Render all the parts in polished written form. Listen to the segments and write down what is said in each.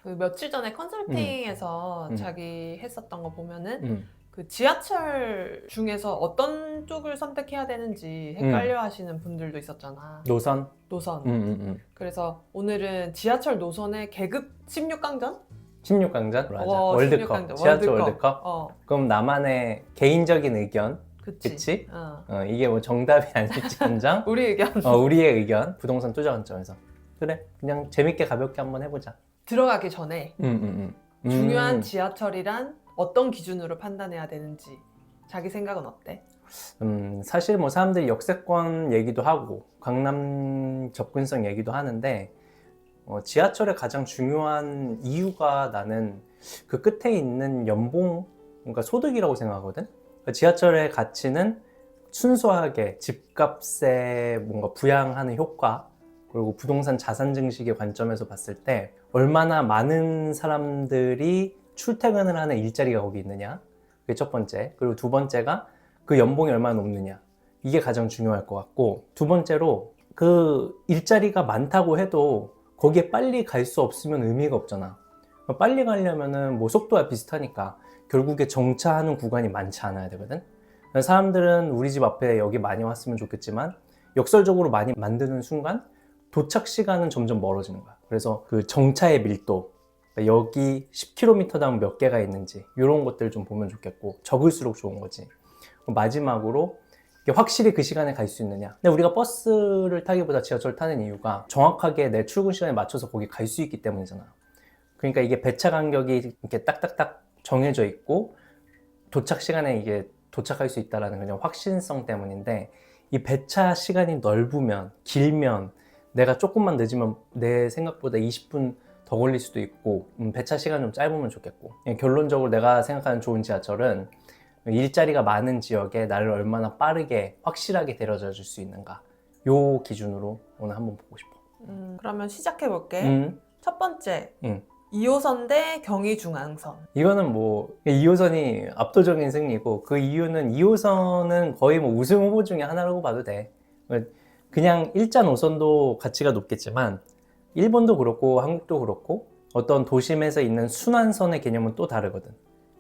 그 며칠 전에 컨설팅에서 자기 했었던 거 보면은 그 지하철 중에서 어떤 쪽을 선택해야 되는지 헷갈려 하시는 분들도 있었잖아. 노선? 노선. 그래서 오늘은 지하철 노선의 계급 16강전? 16강전? 맞아. 16강전. 지하철 월드컵? 그럼 나만의 개인적인 의견. 그치. 그치? 이게 뭐 정답이 아닐지언정 우리 의견. 우리의 의견. 부동산 투자 관점에서. 그래, 그냥 재밌게 가볍게 한번 해보자. 들어가기 전에 중요한 지하철이란 어떤 기준으로 판단해야 되는지 자기 생각은 어때? 사실 뭐 사람들이 역세권 얘기도 하고 강남 접근성 얘기도 하는데 지하철의 가장 중요한 이유가 나는 그 끝에 있는 연봉, 그러니까 소득이라고 생각하거든. 그러니까 지하철의 가치는 순수하게 집값에 뭔가 부양하는 효과, 그리고 부동산 자산 증식의 관점에서 봤을 때 얼마나 많은 사람들이 출퇴근을 하는 일자리가 거기 있느냐, 그게 첫 번째. 그리고 두 번째가 그 연봉이 얼마나 높느냐, 이게 가장 중요할 것 같고, 두 번째로 그 일자리가 많다고 해도 거기에 빨리 갈 수 없으면 의미가 없잖아. 빨리 가려면은 뭐 속도가 비슷하니까 결국에 정차하는 구간이 많지 않아야 되거든. 사람들은 우리 집 앞에 여기 많이 왔으면 좋겠지만 역설적으로 많이 만드는 순간 도착 시간은 점점 멀어지는 거야. 그래서 그 정차의 밀도, 여기 10km당 몇 개가 있는지 이런 것들 좀 보면 좋겠고, 적을수록 좋은 거지. 마지막으로 확실히 그 시간에 갈 수 있느냐. 근데 우리가 버스를 타기보다 지하철 타는 이유가 정확하게 내 출근 시간에 맞춰서 거기 갈 수 있기 때문이잖아. 그러니까 이게 배차 간격이 이렇게 딱딱딱 정해져 있고 도착 시간에 이게 도착할 수 있다는 그냥 확신성 때문인데, 이 배차 시간이 넓으면, 길면 내가 조금만 늦으면 내 생각보다 20분 더 걸릴 수도 있고, 배차 시간 좀 짧으면 좋겠고, 결론적으로 내가 생각하는 좋은 지하철은 일자리가 많은 지역에 나를 얼마나 빠르게 확실하게 데려다 줄 수 있는가, 요 기준으로 오늘 한번 보고 싶어. 그러면 시작해 볼게. 첫 번째, 2호선 대 경의중앙선. 이거는 뭐 2호선이 압도적인 승리고, 그 이유는 2호선은 거의 뭐 우승 후보 중에 하나라고 봐도 돼. 그냥 일자 노선도 가치가 높겠지만 일본도 그렇고 한국도 그렇고 어떤 도심에서 있는 순환선의 개념은 또 다르거든.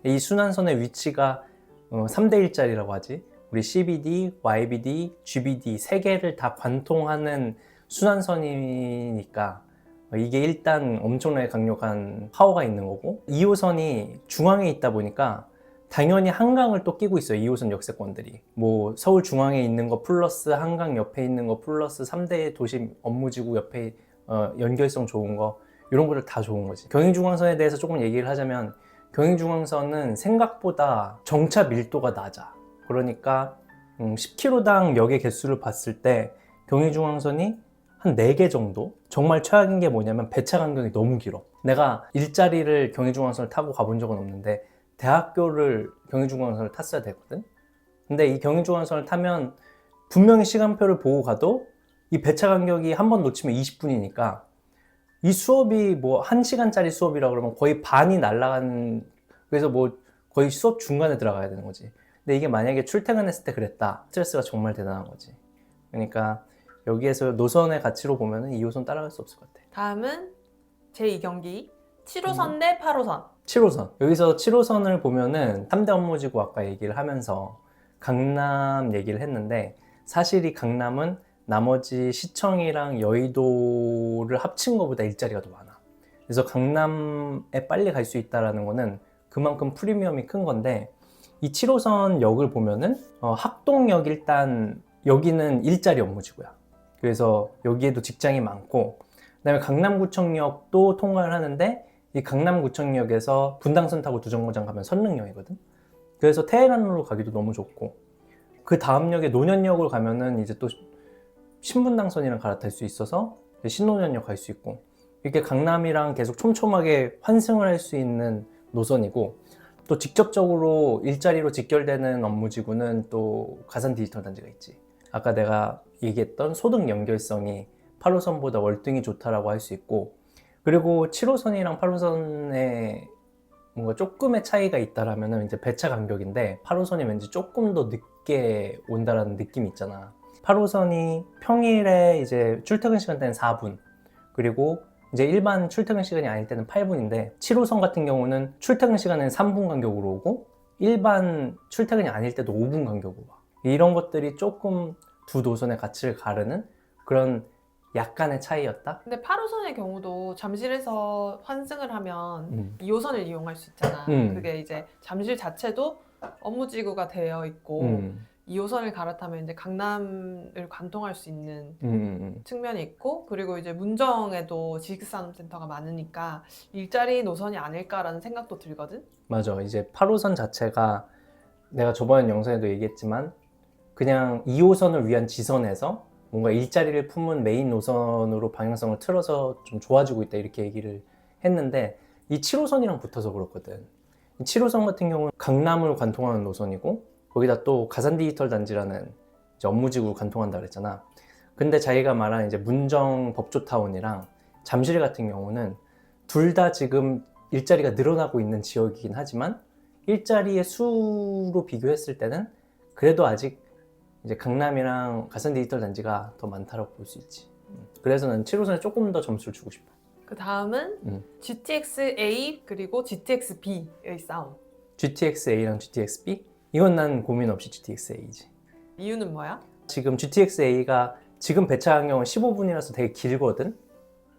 이 순환선의 위치가 3대 1짜리라고 하지. 우리 CBD, YBD, GBD 세 개를 다 관통하는 순환선이니까 이게 일단 엄청나게 강력한 파워가 있는 거고, 2호선이 중앙에 있다 보니까 당연히 한강을 또 끼고 있어요. 2호선 역세권들이 뭐 서울 중앙에 있는 거 플러스 한강 옆에 있는 거 플러스 3대 도심 업무지구 옆에 연결성 좋은 거, 이런 거를 다 좋은 거지. 경의중앙선에 대해서 조금 얘기를 하자면, 경의중앙선은 생각보다 정차 밀도가 낮아. 그러니까 10km당 역의 개수를 봤을 때 경의중앙선이 한 4개 정도? 정말 최악인 게 뭐냐면 배차 간격이 너무 길어. 내가 일자리를 경의중앙선을 타고 가본 적은 없는데 대학교를 경의중앙선을 탔어야 되거든. 근데 이 경의중앙선을 타면 분명히 시간표를 보고 가도 이 배차 간격이 한 번 놓치면 20분이니까 이 수업이 뭐 1시간짜리 수업이라 그러면 거의 반이 날아가는, 그래서 뭐 거의 수업 중간에 들어가야 되는 거지. 근데 이게 만약에 출퇴근했을 때 그랬다, 스트레스가 정말 대단한 거지. 그러니까 여기에서 노선의 가치로 보면 2호선 따라갈 수 없을 것 같아. 다음은 제2경기 7호선 대 8호선. 7호선. 여기서 7호선을 보면은 3대 업무지구 아까 얘기를 하면서 강남 얘기를 했는데, 사실 이 강남은 나머지 시청이랑 여의도를 합친 것보다 일자리가 더 많아. 그래서 강남에 빨리 갈 수 있다는 거는 그만큼 프리미엄이 큰 건데, 이 7호선 역을 보면은 학동역, 일단 여기는 일자리 업무지구야. 그래서 여기에도 직장이 많고, 그 다음에 강남구청역도 통과를 하는데 이 강남구청역에서 분당선 타고 두정거장 가면 선릉역이거든. 그래서 테헤란로로 가기도 너무 좋고, 그 다음 역에 노년역을 가면은 이제 또 신분당선이랑 갈아탈 수 있어서 신노년역 갈 수 있고, 이렇게 강남이랑 계속 촘촘하게 환승을 할 수 있는 노선이고, 또 직접적으로 일자리로 직결되는 업무지구는 또 가산 디지털 단지가 있지. 아까 내가 얘기했던 소득 연결성이 8호선보다 월등히 좋다라고 할 수 있고, 그리고 7호선이랑 8호선에 뭔가 조금의 차이가 있다라면 이제 배차 간격인데, 8호선이 왠지 조금 더 늦게 온다라는 느낌이 있잖아. 8호선이 평일에 이제 출퇴근 시간대는 4분, 그리고 이제 일반 출퇴근 시간이 아닐 때는 8분인데 7호선 같은 경우는 출퇴근 시간은 3분 간격으로 오고 일반 출퇴근이 아닐 때도 5분 간격으로 와. 이런 것들이 조금 두 노선의 가치를 가르는 그런 약간의 차이였다. 근데 8호선의 경우도 잠실에서 환승을 하면 2호선을 이용할 수 있잖아. 음. 그게 이제 잠실 자체도 업무지구가 되어 있고 2호선을 갈아타면 이제 강남을 관통할 수 있는 측면이 있고, 그리고 이제 문정에도 지식산업센터가 많으니까 일자리 노선이 아닐까라는 생각도 들거든. 맞아. 이제 8호선 자체가 내가 저번 영상에도 얘기했지만 그냥 2호선을 위한 지선에서 뭔가 일자리를 품은 메인 노선으로 방향성을 틀어서 좀 좋아지고 있다 이렇게 얘기를 했는데 이 7호선이랑 붙어서 그렇거든. 이 7호선 같은 경우는 강남을 관통하는 노선이고 거기다 또 가산 디지털 단지라는 이제 업무지구를 관통한다 그랬잖아. 근데 자기가 말한 이제 문정 법조타운이랑 잠실 같은 경우는 둘 다 지금 일자리가 늘어나고 있는 지역이긴 하지만 일자리의 수로 비교했을 때는 그래도 아직 이제 강남이랑 가산 디지털 단지가 더 많다고 볼 수 있지. 그래서 난 7호선에 조금 더 점수를 주고 싶어. 그 다음은 GTX-A 그리고 GTX-B의 싸움. GTX-A랑 GTX-B? 이건 난 고민 없이 GTX-A지. 이유는 뭐야? 지금 GTX-A가 지금 배차 간격은 15분이라서 되게 길거든?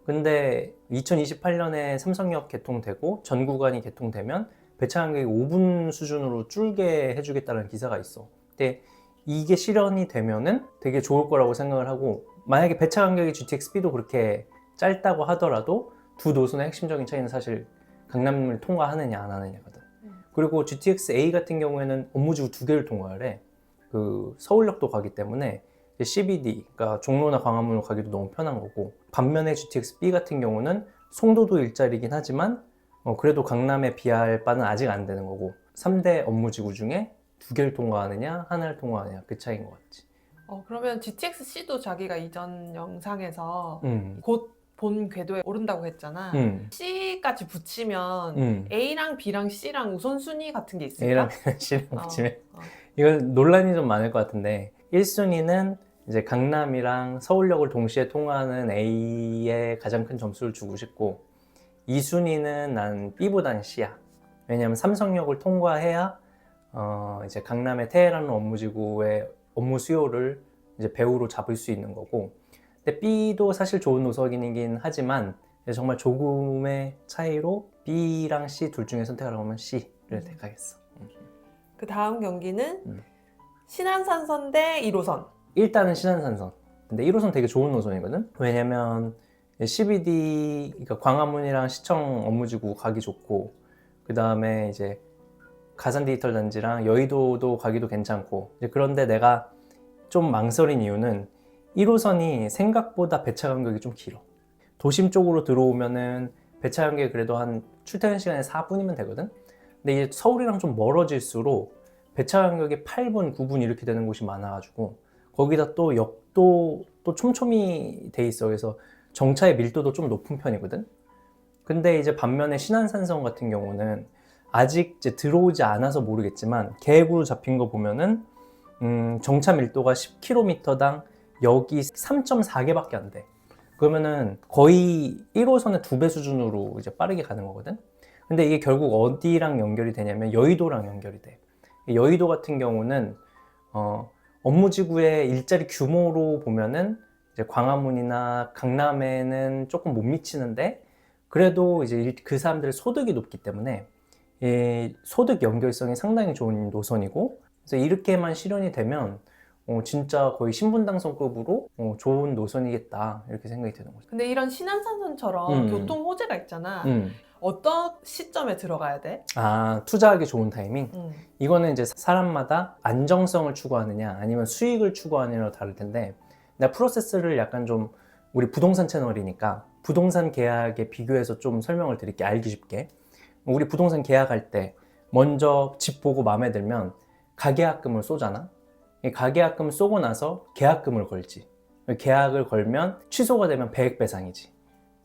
근데 2028년에 삼성역 개통되고 전 구간이 개통되면 배차 간격이 5분 수준으로 줄게 해주겠다는 기사가 있어. 근데 이게 실현이 되면은 되게 좋을 거라고 생각을 하고, 만약에 배차 간격이 GTX-B도 그렇게 짧다고 하더라도 두 노선의 핵심적인 차이는 사실 강남을 통과하느냐 안 하느냐거든. 그리고 GTX-A 같은 경우에는 업무지구 2개를 통과를 해. 그 서울역도 가기 때문에 CBD, 그러니까 종로나 광화문으로 가기도 너무 편한 거고, 반면에 GTX-B 같은 경우는 송도도 일자리긴 하지만 그래도 강남에 비할 바는 아직 안 되는 거고, 3대 업무지구 중에 2개를 통과하느냐 하나를 통과하느냐 그 차이인 것 같지. 그러면 GTX-C도 자기가 이전 영상에서 곧 본 궤도에 오른다고 했잖아. C까지 붙이면 A랑 B랑 C랑 우선순위 같은 게 있을까? A랑 C랑 붙이면 이건 논란이 좀 많을 것 같은데, 1순위는 이제 강남이랑 서울역을 동시에 통과하는 A에 가장 큰 점수를 주고 싶고, 2순위는 난 B보다는 C야. 왜냐면 삼성역을 통과해야 이제 강남의 테헤란로 업무지구의 업무 수요를 이제 배후로 잡을 수 있는 거고, 근데 B도 사실 좋은 노선이긴 하지만 정말 조금의 차이로 B랑 C 둘 중에 선택을 하면 C를 택하겠어. 그 다음 경기는 신안산선 대 1호선. 일단은 신안산선. 근데 1호선 되게 좋은 노선이거든. 왜냐면 CBD, 그러니까 광화문이랑 시청 업무지구 가기 좋고, 그 다음에 이제 가산 디지털 단지랑 여의도도 가기도 괜찮고, 이제 그런데 내가 좀 망설인 이유는 1호선이 생각보다 배차 간격이 좀 길어. 도심 쪽으로 들어오면은 배차 간격이 그래도 한 출퇴근 시간에 4분이면 되거든. 근데 이게 서울이랑 좀 멀어질수록 배차 간격이 8분, 9분 이렇게 되는 곳이 많아가지고, 거기다 또 역도 또 촘촘히 돼 있어. 그래서 정차의 밀도도 좀 높은 편이거든. 근데 이제 반면에 신안산선 같은 경우는 아직 이제 들어오지 않아서 모르겠지만 계획으로 잡힌 거 보면은 정차 밀도가 10km당 역이 3.4개밖에 안 돼. 그러면은 거의 1호선의 2배 수준으로 이제 빠르게 가는 거거든. 근데 이게 결국 어디랑 연결이 되냐면 여의도랑 연결이 돼. 여의도 같은 경우는 업무지구의 일자리 규모로 보면은 이제 광화문이나 강남에는 조금 못 미치는데, 그래도 이제 그 사람들의 소득이 높기 때문에 이 소득 연결성이 상당히 좋은 노선이고, 그래서 이렇게만 실현이 되면 진짜 거의 신분당선급으로 좋은 노선이겠다 이렇게 생각이 드는 거죠. 근데 이런 신안산선처럼 교통 호재가 있잖아. 어떤 시점에 들어가야 돼? 투자하기 좋은 타이밍? 이거는 이제 사람마다 안정성을 추구하느냐 아니면 수익을 추구하느냐로 다를 텐데, 내가 프로세스를 약간 좀, 우리 부동산 채널이니까 부동산 계약에 비교해서 좀 설명을 드릴게, 알기 쉽게. 우리 부동산 계약할 때 먼저 집 보고 마음에 들면 가계약금을 쏘잖아. 이 가계약금 쏘고 나서 계약금을 걸지. 계약을 걸면 취소가 되면 배액배상이지.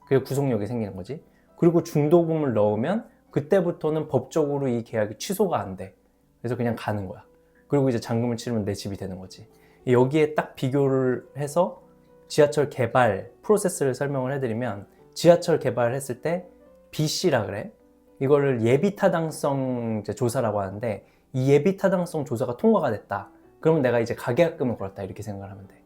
그리고 구속력이 생기는 거지. 그리고 중도금을 넣으면 그때부터는 법적으로 이 계약이 취소가 안 돼. 그래서 그냥 가는 거야. 그리고 이제 잔금을 치르면 내 집이 되는 거지. 여기에 딱 비교를 해서 지하철 개발 프로세스를 설명을 해드리면 지하철 개발했을 때 BC라 그래. 이거를 예비타당성 이제 조사라고 하는데, 이 예비타당성 조사가 통과가 됐다. 그러면 내가 이제 가계약금을 걸었다, 이렇게 생각을 하면 돼.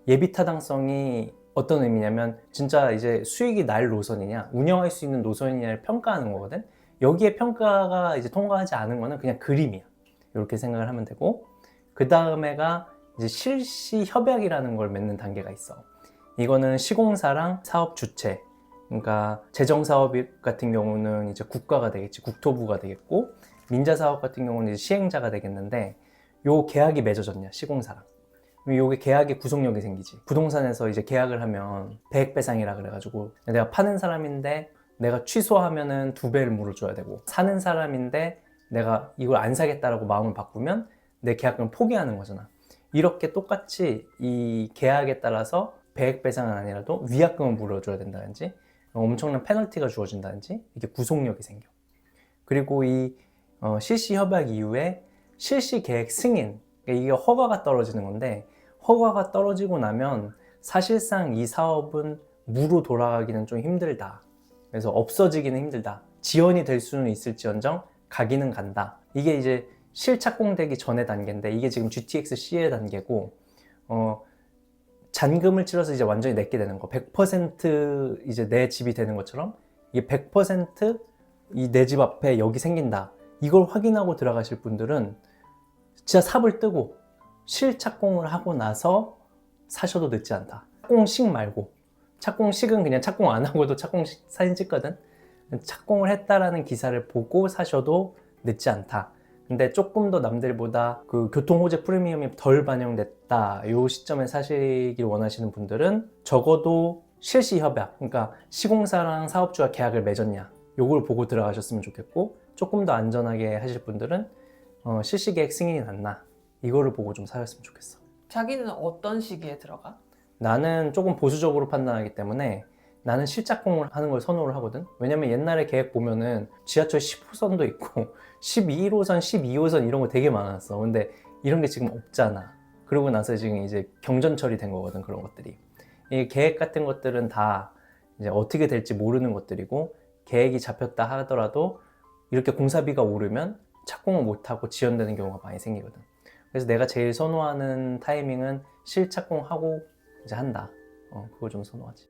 예비타당성이 어떤 의미냐면 진짜 이제 수익이 날 노선이냐, 운영할 수 있는 노선이냐를 평가하는 거거든. 여기에 평가가 이제 통과하지 않은 거는 그냥 그림이야. 이렇게 생각을 하면 되고, 그 다음에가 이제 실시 협약이라는 걸 맺는 단계가 있어. 이거는 시공사랑 사업 주체, 그러니까 재정사업 같은 경우는 이제 국가가 되겠지, 국토부가 되겠고, 민자사업 같은 경우는 이제 시행자가 되겠는데, 요 계약이 맺어졌냐, 시공사랑. 요게 계약의 구속력이 생기지. 부동산에서 이제 계약을 하면 배액배상이라 그래가지고, 내가 파는 사람인데 내가 취소하면은 2배를 물어줘야 되고, 사는 사람인데 내가 이걸 안 사겠다라고 마음을 바꾸면 내 계약금을 포기하는 거잖아. 이렇게 똑같이 이 계약에 따라서 배액배상은 아니라도 위약금을 물어줘야 된다든지, 엄청난 페널티가 주어진다든지, 이게 구속력이 생겨. 그리고 이 실시 협약 이후에 실시 계획 승인, 이게 허가가 떨어지는 건데, 허가가 떨어지고 나면 사실상 이 사업은 무로 돌아가기는 좀 힘들다. 그래서 없어지기는 힘들다. 지연이 될 수는 있을지언정 가기는 간다. 이게 이제 실착공되기 전의 단계인데, 이게 지금 GTX-C의 단계고, 잔금을 치러서 이제 완전히 내게 되는 거. 100% 이제 내 집이 되는 것처럼, 이게 100% 이 내 집 앞에 여기 생긴다. 이걸 확인하고 들어가실 분들은 진짜 삽을 뜨고 실착공을 하고 나서 사셔도 늦지 않다. 착공식 말고, 착공식은 그냥 착공 안 하고도 착공식 사진 찍거든. 착공을 했다라는 기사를 보고 사셔도 늦지 않다. 근데 조금 더 남들보다 그 교통호재 프리미엄이 덜 반영됐다, 이 시점에 사시길 원하시는 분들은 적어도 실시 협약, 그러니까 시공사랑 사업주와 계약을 맺었냐, 요걸 보고 들어가셨으면 좋겠고, 조금 더 안전하게 하실 분들은 실시 계획 승인이 났나, 이거를 보고 좀 사셨으면 좋겠어. 자기는 어떤 시기에 들어가? 나는 조금 보수적으로 판단하기 때문에 나는 실착공을 하는 걸 선호를 하거든. 왜냐면 옛날에 계획 보면은 지하철 10호선도 있고 11호선, 12호선 이런 거 되게 많았어. 근데 이런 게 지금 없잖아. 그러고 나서 지금 이제 경전 처리된 거거든, 그런 것들이. 이 계획 같은 것들은 다 이제 어떻게 될지 모르는 것들이고, 계획이 잡혔다 하더라도 이렇게 공사비가 오르면 착공을 못하고 지연되는 경우가 많이 생기거든. 그래서 내가 제일 선호하는 타이밍은 실착공하고 이제 한다. 그거 좀 선호하지.